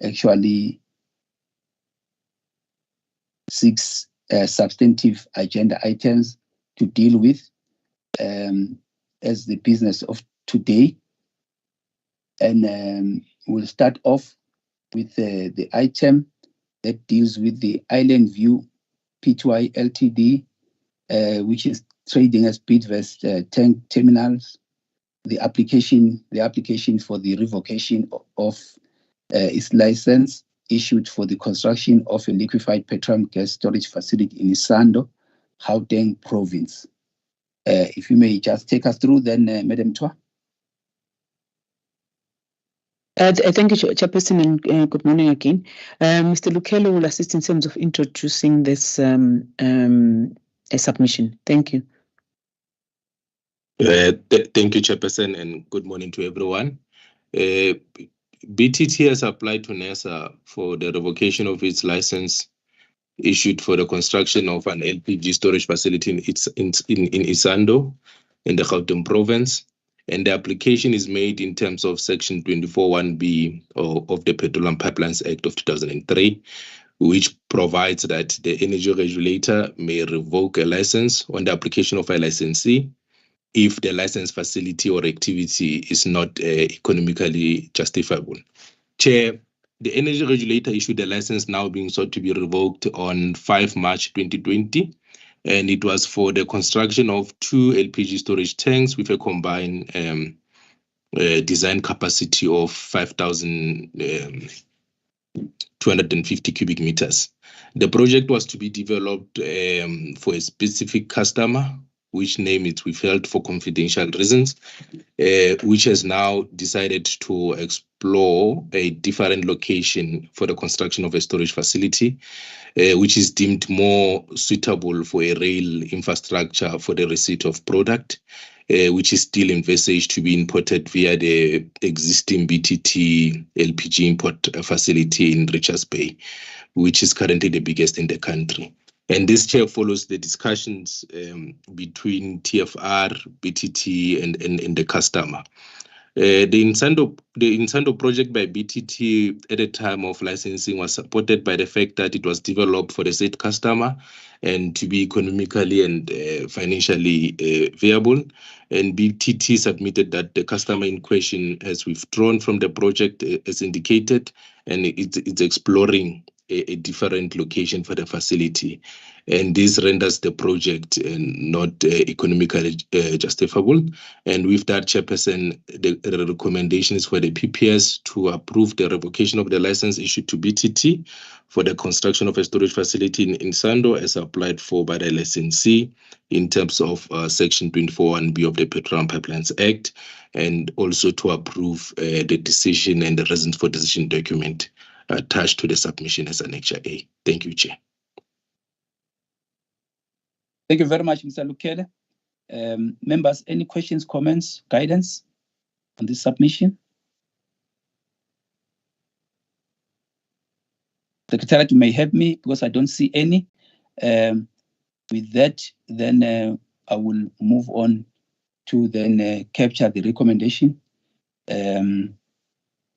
actually 6 substantive agenda items to deal with as the business of today. And we'll start off with the item that deals with the Island View Pty Ltd, which is trading as Bidvest tank terminals. The application for the revocation of its license issued for the construction of a liquefied petroleum gas storage facility in Isando, Gauteng province. If you may just take us through then, Madam Twa. Thank you, Chairperson, and good morning again. Mr. Lukelo will assist in terms of introducing this submission. Thank you. Thank you, Chairperson, and good morning to everyone. BTT has applied to NESA for the revocation of its license issued for the construction of an LPG storage facility in Isando, in the Gauteng province. And the application is made in terms of Section 24(1)(b) of the Petroleum Pipelines Act of 2003, which provides that the energy regulator may revoke a license on the application of a licensee if the license facility or activity is not economically justifiable. Chair, the energy regulator issued a license now being sought to be revoked on 5 March 2020, and it was for the construction of 2 LPG storage tanks with a combined design capacity of 5,250 cubic meters. The project was to be developed for a specific customer, which name is withheld for confidential reasons, which has now decided to explore a different location for the construction of a storage facility, which is deemed more suitable for a rail infrastructure for the receipt of product, which is still envisaged to be imported via the existing BTT LPG import facility in Richards Bay, which is currently the biggest in the country. And this, Chair, follows the discussions between TFR, BTT, and the customer. The Insando project by BTT at the time of licensing was supported by the fact that it was developed for the said customer and to be economically and financially viable. And BTT submitted that the customer in question has withdrawn from the project as indicated, and it's exploring a different location for the facility. And this renders the project not economically justifiable. And with that, Chairperson, the recommendation is for the PPS to approve the revocation of the license issued to BTT for the construction of a storage facility in Sando as applied for by the licensee in terms of Section 24(1)(b) of the Petroleum Pipelines Act, and also to approve the decision and the reasons for decision document attached to the submission as Annexure A. Thank you, Chair. Thank you very much, Mr. Lukele. Members, any questions, comments, guidance on this submission? Secretariat, you may help me because I don't see any. With that, then I will move on to then capture the recommendation. The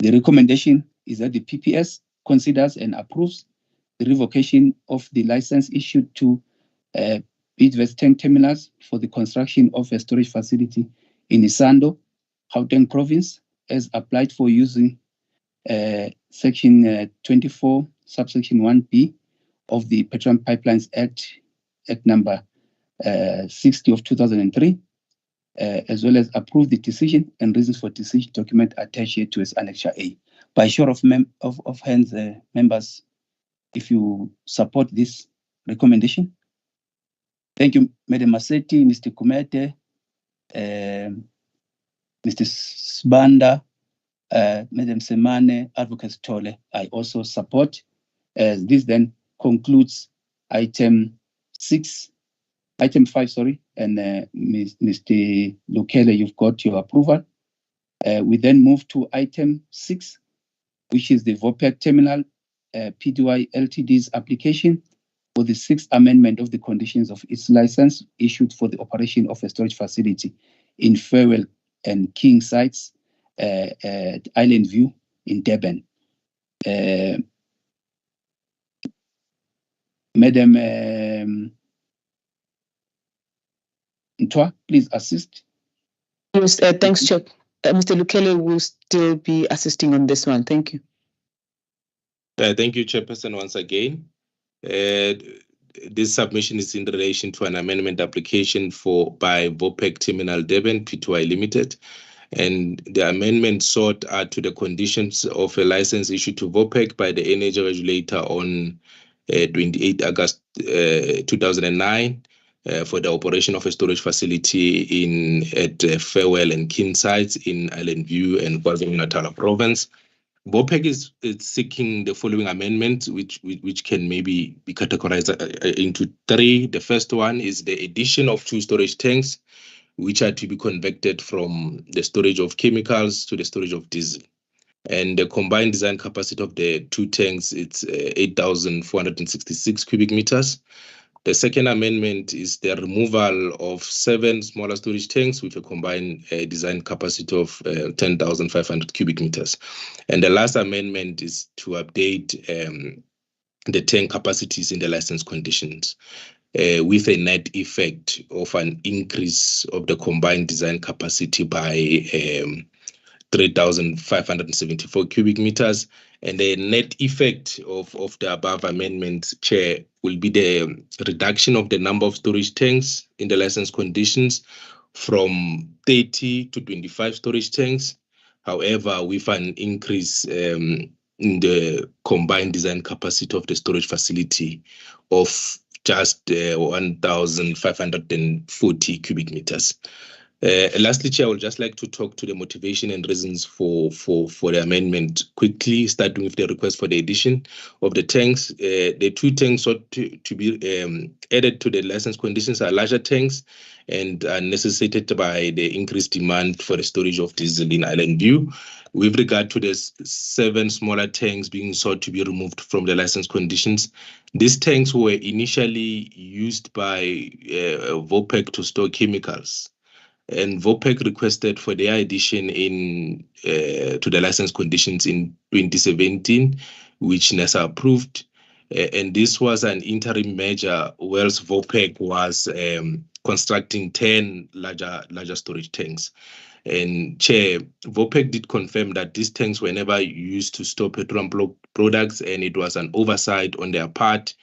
recommendation is that the PPS considers and approves the revocation of the license issued to Bidvest tank terminals for the construction of a storage facility in Isando, Gauteng province, as applied for using Section 24, subsection 1B of the Petroleum Pipelines Act number 60 of 2003, as well as approve the decision and reasons for decision document attached here to as Annexure A. By show of hands, members, if you support this recommendation. Thank you, Madam Maseti, Mr. Kumete, Mr. Sbanda, Madam Semane, Advocate Tole. I also support. This then concludes item 5, sorry, and Mr. Lukele, you've got your approval. We then move to item 6, which is the VOPEC Terminal Pty Ltd's application for the 6th amendment of the conditions of its license issued for the operation of a storage facility in Farewell and King sites at Island View in Durban. Madam Ntwa, please assist. Yes, thanks, Chair. Mr. Lukele will still be assisting on this one. Thank you. Thank you, Chairperson, once again. This submission is in relation to an amendment application by VOPEC Terminal Durban Pty Limited, and the amendment sought are to the conditions of a license issued to VOPEC by the energy regulator on 28 August 2009 for the operation of a storage facility at Farewell and Kin sites in Island View and KwaZulu-Natal province. VOPEC is seeking the following amendments, which can maybe be categorized into three. The first one is the addition of 2 storage tanks, which are to be converted from the storage of chemicals to the storage of diesel. And the combined design capacity of the 2 tanks, it's 8,466 cubic meters. The second amendment is the removal of 7 smaller storage tanks with a combined design capacity of 10,500 cubic meters. And the last amendment is to update the tank capacities in the license conditions with a net effect of an increase of the combined design capacity by 3,574 cubic meters. And the net effect of the above amendments, Chair, will be the reduction of the number of storage tanks in the license conditions from 30 to 25 storage tanks. However, with an increase in the combined design capacity of the storage facility of just 1,540 cubic meters. Lastly, Chair, I would just like to talk to the motivation and reasons for the amendment quickly, starting with the request for the addition of the tanks. The 2 tanks sought to be added to the license conditions are larger tanks and are necessitated by the increased demand for the storage of diesel in Island View. With regard to the 7 smaller tanks being sought to be removed from the license conditions, these tanks were initially used by VOPEC to store chemicals. And VOPEC requested for their addition to the license conditions in 2017, which NESA approved. And this was an interim measure, whilst VOPEC was constructing 10 larger storage tanks. And Chair, VOPEC did confirm that these tanks were never used to store petroleum products, and it was an oversight on their part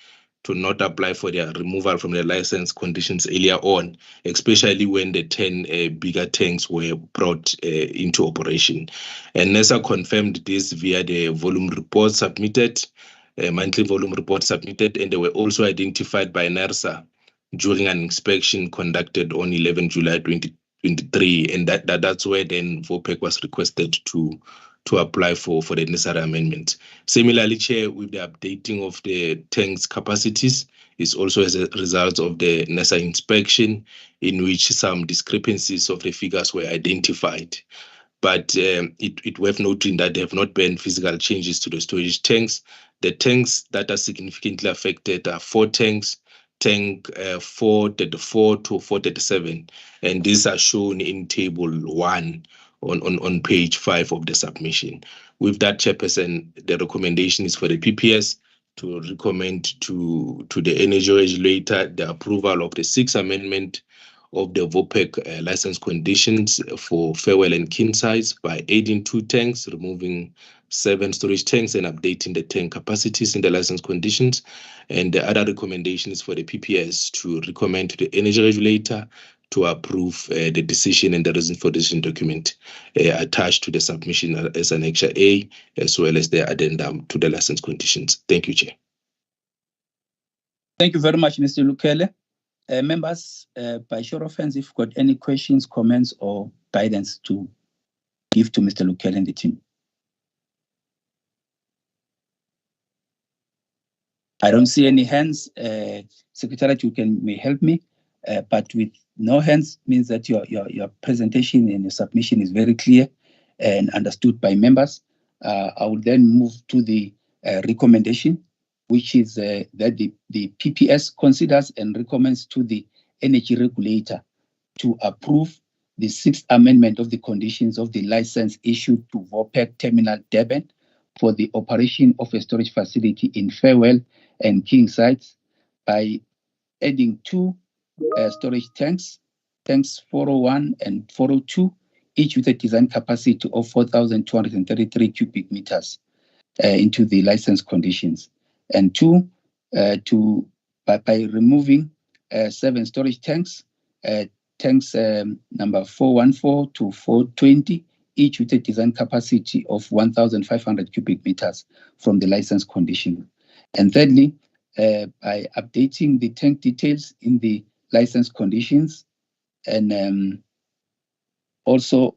to not apply for their removal from the license conditions earlier on, especially when the 10 bigger tanks were brought into operation. And NESA confirmed this via the volume report submitted, monthly volume report submitted, and they were also identified by NERSA during an inspection conducted on 11 July 2023, and that's where then VOPEC was requested to apply for the necessary amendment. Similarly, Chair, with the updating of the tanks capacities is also as a result of the NESA inspection, in which some discrepancies of the figures were identified. But it worth noting that there have not been physical changes to the storage tanks. The tanks that are significantly affected are 4 tanks, tank 434 to 437, and these are shown in table 1 on page 5 of the submission. With that, Chairperson, the recommendation is for the PPS to recommend to the energy regulator the approval of the 6th amendment of the VOPEC license conditions for Farewell and Kin sites by adding 2 tanks, removing 7 storage tanks, and updating the tank capacities in the license conditions. And the other recommendation is for the PPS to recommend to the energy regulator to approve the decision and the reason for decision document attached to the submission as Annexure A, as well as the addendum to the license conditions. Thank you, Chair. Thank you very much, Mr. Lukele. Members, by show of hands, if you've got any questions, comments, or guidance to give to Mr. Lukele and the team. I don't see any hands. Secretariat, may help me, but with no hands means that your presentation and your submission is very clear and understood by members. I will then move to the recommendation, which is that the PPS considers and recommends to the energy regulator to approve the 6th amendment of the conditions of the license issued to VOPEC Terminal Durban for the operation of a storage facility in Farewell and King sites by adding 2 storage tanks 401 and 402, each with a design capacity of 4,233 cubic meters into the license conditions. And 2, by removing 7 storage tanks, number 414 to 420, each with a design capacity of 1,500 cubic meters from the license condition. And thirdly, by updating the tank details in the license conditions, and also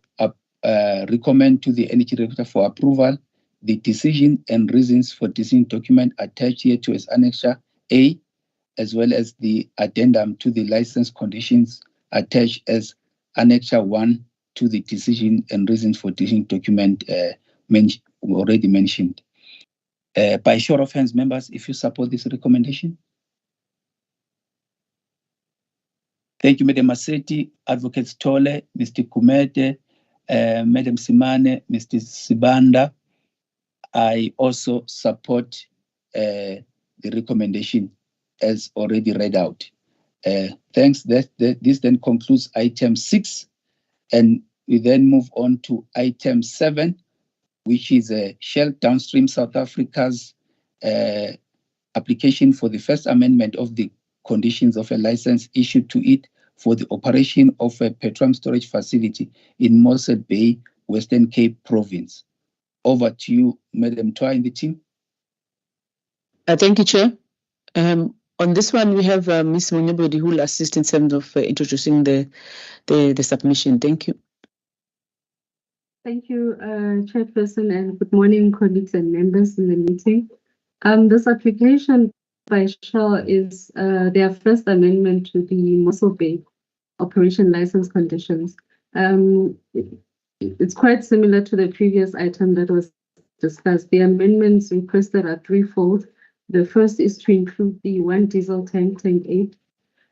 recommend to the energy regulator for approval the decision and reasons for decision document attached here to as Annexure A, as well as the addendum to the license conditions attached as Annexure 1 to the decision and reasons for decision document already mentioned. By show of hands, members, if you support this recommendation. Thank you, Madam Maseti, Advocate Tole, Mr. Kumete, Madam Simane, Mr. Sibanda. I also support the recommendation as already read out. Thanks. This then concludes item 6, and we then move on to item 7, which is Shell Downstream South Africa's application for the first amendment of the conditions of a license issued to it for the operation of a petroleum storage facility in Mossel Bay, Western Cape Province. Over to you, Madam Twa and the team. Thank you, Chair. On this one, we have Ms. Monyebodi who will assist in terms of introducing the submission. Thank you. Thank you, Chairperson, and good morning, colleagues and members in the meeting. This application by Shell is their first amendment to the Mossel Bay operation license conditions. It's quite similar to the previous item that was discussed. The amendments requested are threefold. The first is to include the 1 diesel tank 8,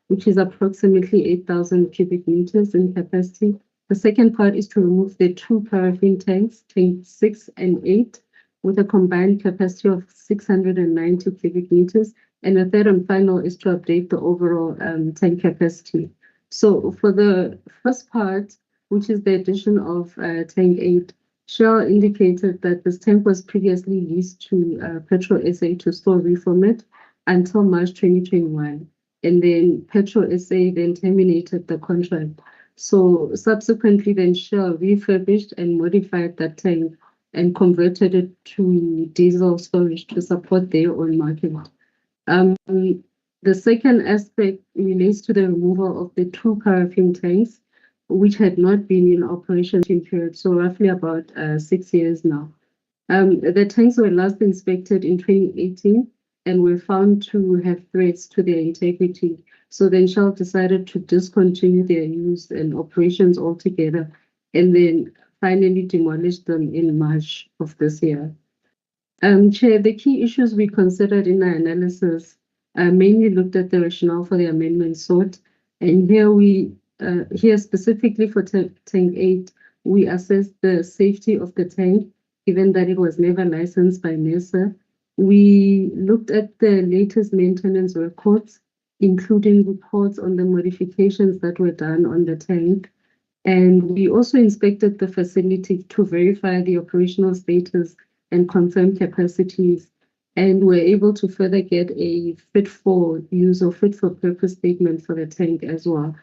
which is approximately 8,000 cubic meters in capacity. The second part is to remove the 2 paraffin tanks, tank 6 and 8, with a combined capacity of 690 cubic meters. And the third and final is to update the overall tank capacity. So for the first part, which is the addition of tank 8, Shell indicated that this tank was previously leased to Petro SA to store reformat until March 2021. And then Petro SA then terminated the contract. So subsequently, then Shell refurbished and modified that tank and converted it to diesel storage to support their own market. The second aspect relates to the removal of the 2 paraffin tanks, which had not been in operation in period, so roughly about 6 years now. The tanks were last inspected in 2018 and were found to have threats to their integrity. So then Shell decided to discontinue their use and operations altogether, and then finally demolish them in March of this year. Chair, the key issues we considered in our analysis mainly looked at the rationale for the amendment sought, and here specifically for tank 8, we assessed the safety of the tank, given that it was never licensed by NERSA. We looked at the latest maintenance records, including reports on the modifications that were done on the tank. And we also inspected the facility to verify the operational status and confirm capacities. And we're able to further get a fit for use or fit for purpose statement for the tank as well.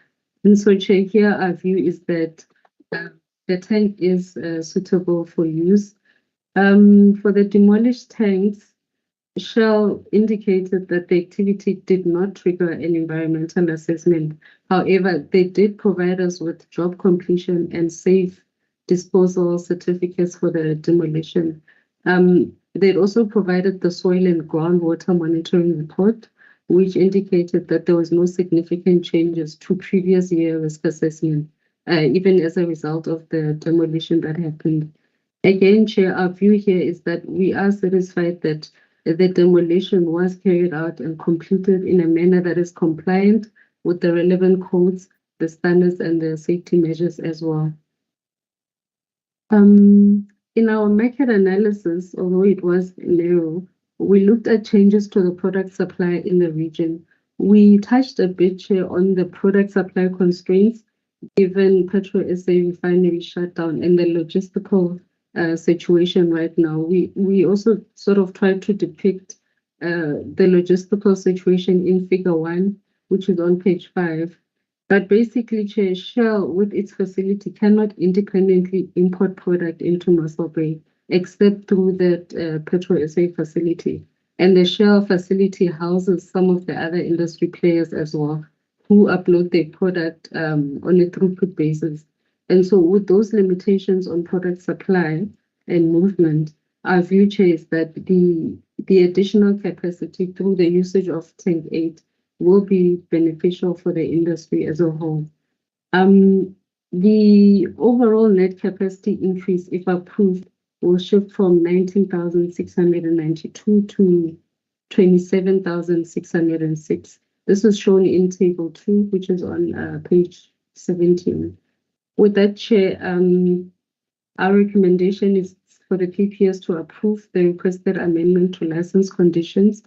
And so, Chair, here our view is that the tank is suitable for use. For the demolished tanks, Shell indicated that the activity did not trigger an environmental assessment. However, they did provide us with job completion and safe disposal certificates for the demolition. They'd also provided the soil and groundwater monitoring report, which indicated that there was no significant changes to previous year risk assessment, even as a result of the demolition that happened. Again, Chair, our view here is that we are satisfied that the demolition was carried out and completed in a manner that is compliant with the relevant codes, the standards, and the safety measures as well. In our market analysis, although it was narrow, we looked at changes to the product supply in the region. We touched a bit here on the product supply constraints given Petro SA refinery shutdown and the logistical situation right now. We also sort of tried to depict the logistical situation in figure 1, which is on page 5. But basically, Shell, with its facility, cannot independently import product into Mossel Bay except through that Petro SA facility. And the Shell facility houses some of the other industry players as well, who upload their product on a throughput basis. And so with those limitations on product supply and movement, our view is that the additional capacity through the usage of Tank 8 will be beneficial for the industry as a whole. The overall net capacity increase, if approved, will shift from 19,692 to 27,606. This is shown in table 2, which is on page 17. With that, Chair, our recommendation is for the PPS to approve the requested amendment to license conditions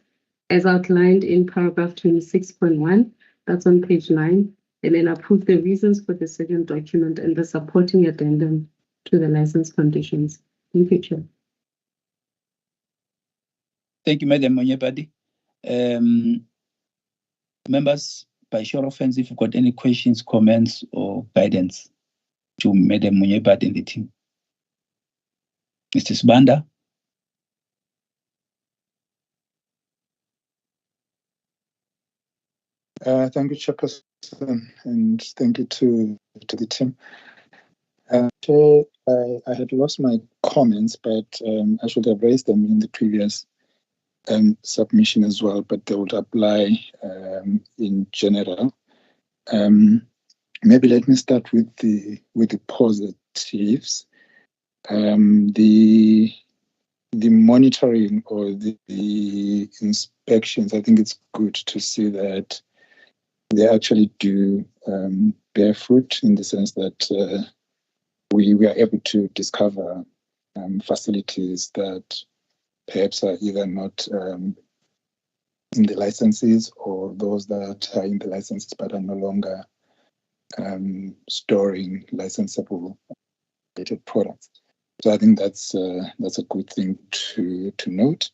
as outlined in paragraph 26.1, that's on page 9, and then approve the reasons for the second document and the supporting addendum to the license conditions. Thank you, Chair. Thank you, Madam Monyebadi. Members, by show of hands, if you've got any questions, comments, or guidance to Madam Monyebadi and the team. Mr. Sibanda. Thank you, Chairperson, and thank you to the team. So I had lost my comments, but I should have raised them in the previous submission as well, but they would apply in general. Maybe let me start with the positives. The monitoring or the inspections, I think it's good to see that they actually do bear fruit in the sense that we are able to discover facilities that perhaps are either not in the licenses or those that are in the licenses but are no longer storing licensable products. So I think that's a good thing to note.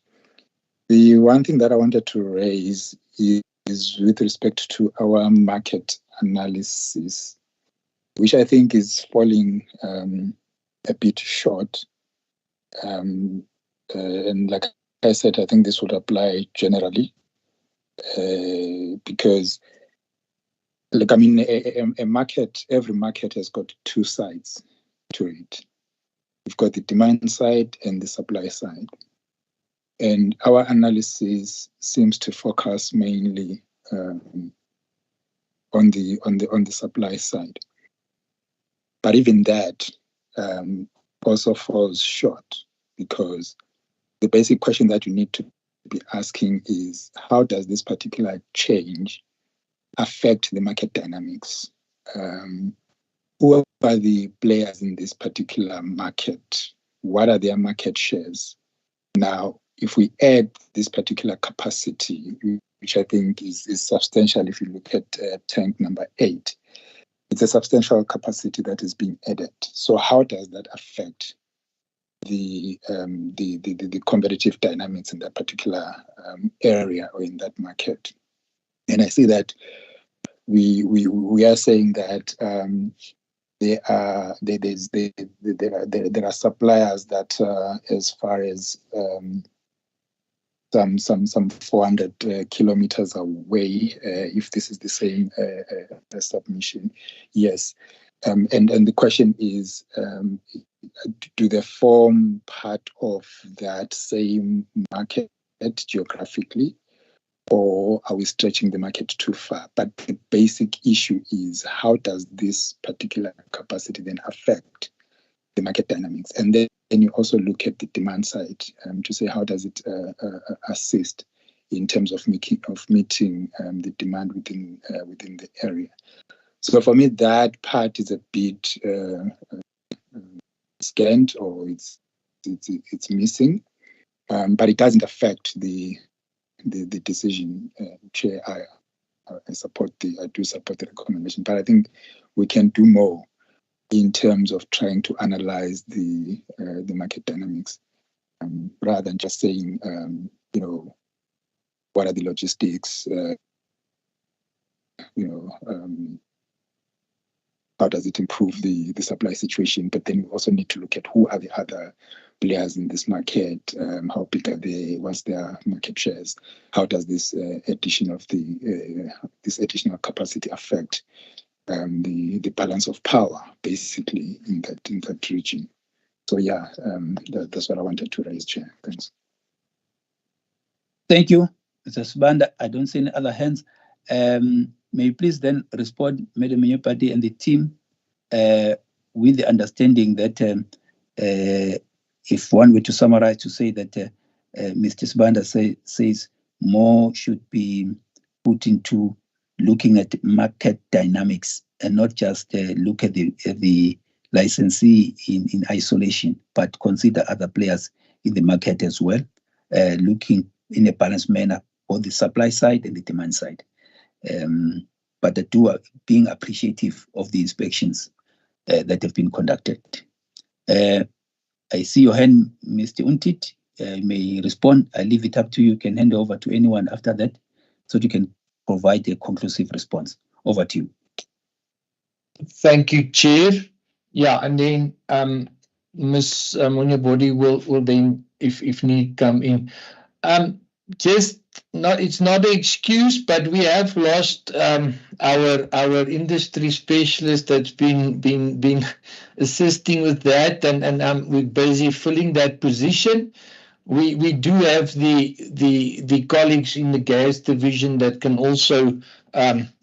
The one thing that I wanted to raise is with respect to our market analysis, which I think is falling a bit short. And like I said, I think this would apply generally because, like, I mean, a market, every market has got two sides to it. We've got the demand side and the supply side. And our analysis seems to focus mainly on the supply side. But even that also falls short, because the basic question that you need to be asking is, how does this particular change affect the market dynamics? Who are the players in this particular market? What are their market shares? Now, if we add this particular capacity, which I think is substantial, if you look at tank number 8, it's a substantial capacity that is being added. So how does that affect the competitive dynamics in that particular area or in that market? And I see that we are saying that there are suppliers that as far as some 400 kilometers away, if this is the same submission. Yes. And the question is, do they form part of that same market geographically, or are we stretching the market too far? But the basic issue is, how does this particular capacity then affect the market dynamics? And then you also look at the demand side to say, how does it assist in terms of meeting the demand within the area? So for me, that part is a bit scant, or it's it's missing, but it doesn't affect the decision. Chair, I do support the recommendation, but I think we can do more in terms of trying to analyze the market dynamics, rather than just saying, what are the logistics, how does it improve the supply situation? But then we also need to look at who are the other players in this market, how big are they, what's their market shares, how does this additional capacity affect the balance of power, basically, in that region. So yeah, that's what I wanted to raise, Chair. Thanks. Thank you, Mr. Sibanda. I don't see any other hands. May you please then respond, Madam Munyepati and the team, with the understanding that if one were to summarize, to say that Mr. Sibanda says more should be put into looking at market dynamics and not just look at the licensee in isolation, but consider other players in the market as well, looking in a balanced manner on the supply side and the demand side. But the two are being appreciative of the inspections that have been conducted. I see your hand, Mr. Untit. You may respond. I leave it up to you. You can hand over to anyone after that so that you can provide a conclusive response. Over to you. Thank you, Chair. Yeah, and then Ms. Munyepati will then, if need, come in. It's not an excuse, but we have lost our industry specialist that's been assisting with that, and we're busy filling that position. We do have the colleagues in the gas division that can also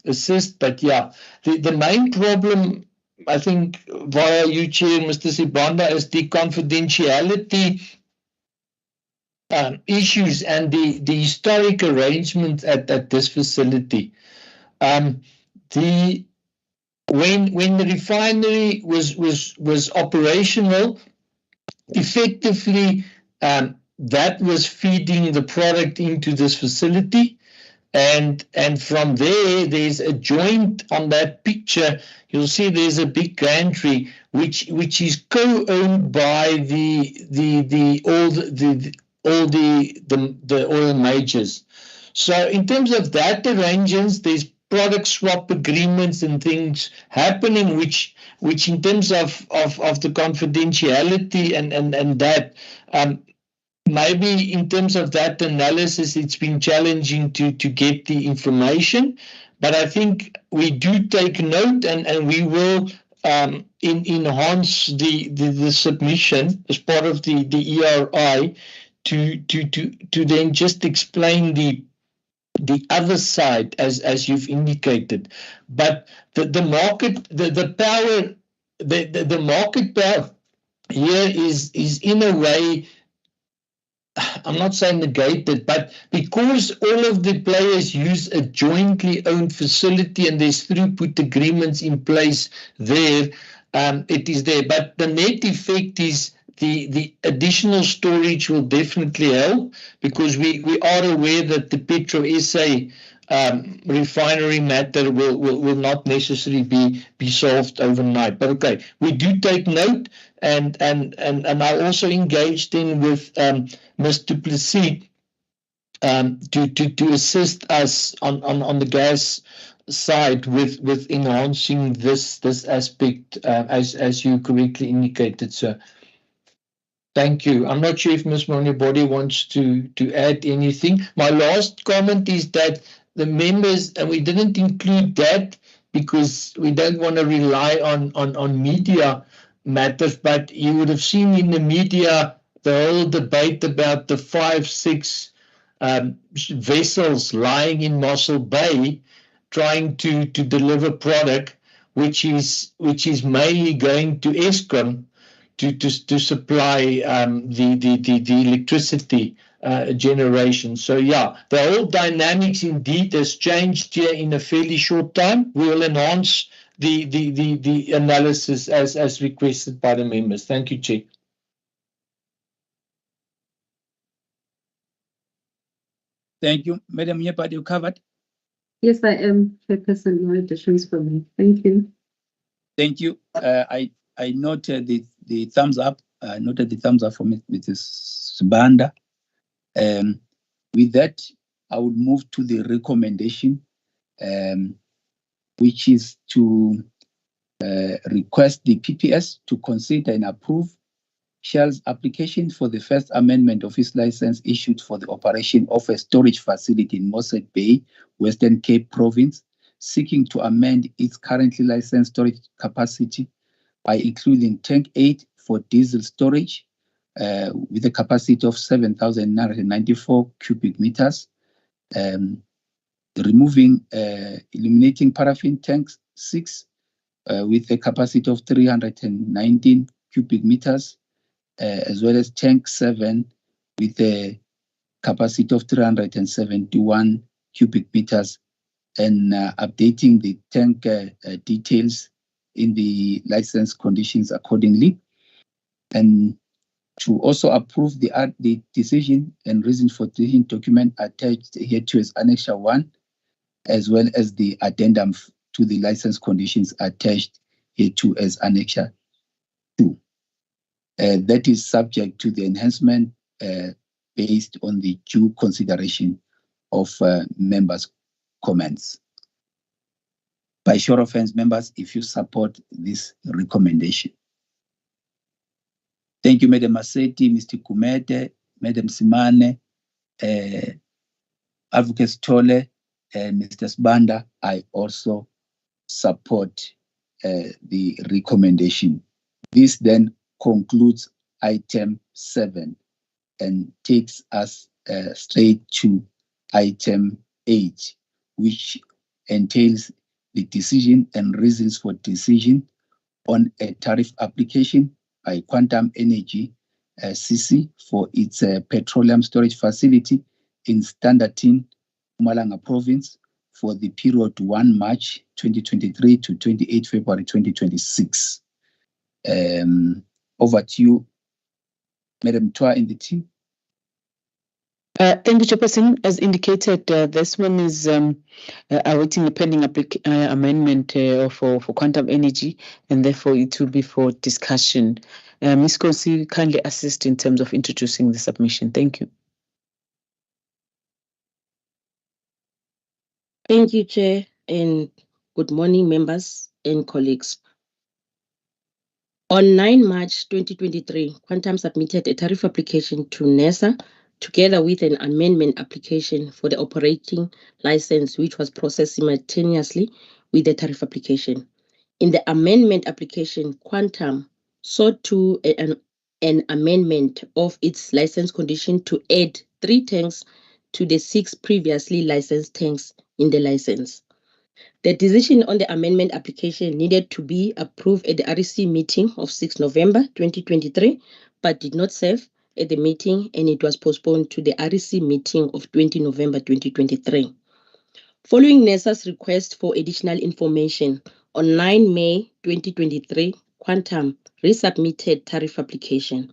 assist, but yeah, the main problem, I think, via you, Chair, Mr. Sibanda, is the confidentiality issues and the historic arrangements at this facility. When the refinery was operational, effectively, that was feeding the product into this facility, and from there's a joint on that picture. You'll see there's a big gantry which is co-owned by all the oil majors. So in terms of that arrangements, there's product swap agreements and things happening, which in terms of the confidentiality and that, maybe in terms of that analysis, it's been challenging to get the information. But I think we do take note, and we will enhance the submission as part of the ERI to then just explain the other side as you've indicated. But the market, the power, the market power here is in a way, I'm not saying negated, but because all of the players use a jointly owned facility and there's throughput agreements in place there, it is there. But the net effect is the additional storage will definitely help, because we are aware that the Petro SA refinery matter will not necessarily be solved overnight. But okay, we do take note, and I also engaged in with Ms. Du Plessis to assist us on the gas side with enhancing this aspect, as you correctly indicated, sir. Thank you. I'm not sure if Ms. Munyepati wants to add anything. My last comment is that the members, and we didn't include that because we don't want to rely on media matters, but you would have seen in the media the whole debate about the 5-6 vessels lying in Mossel Bay trying to deliver product, which is mainly going to Eskom to supply the electricity generation. So yeah, the whole dynamics indeed has changed here in a fairly short time. We will enhance the analysis as requested by the members. Thank you, Chair. Thank you. Madam Nyepad, you covered? Yes, I am, Chairperson. No additions for me. Thank you. Thank you. I noted the thumbs up. I noted the thumbs up from Mrs. Banda. With that, I would move to the recommendation, which is to request the PPS to consider and approve Shell's application for the first amendment of its license issued for the operation of a storage facility in Mossad Bay, Western Cape Province, seeking to amend its currently licensed storage capacity by including Tank 8 for diesel storage with a capacity of 7,994 cubic meters, eliminating paraffin tanks 6 with a capacity of 319 cubic meters, as well as tank 7 with a capacity of 371 cubic meters, and updating the tank details in the license conditions accordingly, and to also approve the decision and reason for decision document attached here to as Annexure 1, as well as the addendum to the license conditions attached here to as Annexure 2. That is subject to the enhancement based on the due consideration of members' comments. By show of hands, members, if you support this recommendation. Thank you, Madam Maseti, Mr. Kumete, Madam Simane, Advocate Tole, and Mr. Sbanda. I also support the recommendation. This then concludes item 7 and takes us straight to item 8, which entails the decision and reasons for decision on a tariff application by Quantum Energy CC for its petroleum storage facility in Standerton, Mpumalanga Province for the period 1 March 2023 to 28 February 2026. Over to you, Madam Twa in the team. Thank you, Chairperson. As indicated, this one is awaiting a pending amendment for Quantum Energy, and therefore it will be for discussion. Ms. Kosi, kindly assist in terms of introducing the submission. Thank you. Thank you, Chair, and good morning, members and colleagues. On 9 March 2023, Quantum submitted a tariff application to NERSA together with an amendment application for the operating license, which was processed simultaneously with the tariff application. In the amendment application, Quantum sought to an amendment of its license condition to add 3 tanks to the 6 previously licensed tanks in the license. The decision on the amendment application needed to be approved at the REC meeting of 6 November 2023, but did not serve at the meeting, and it was postponed to the REC meeting of 20 November 2023. Following NERSA's request for additional information, on 9 May 2023, Quantum resubmitted tariff application.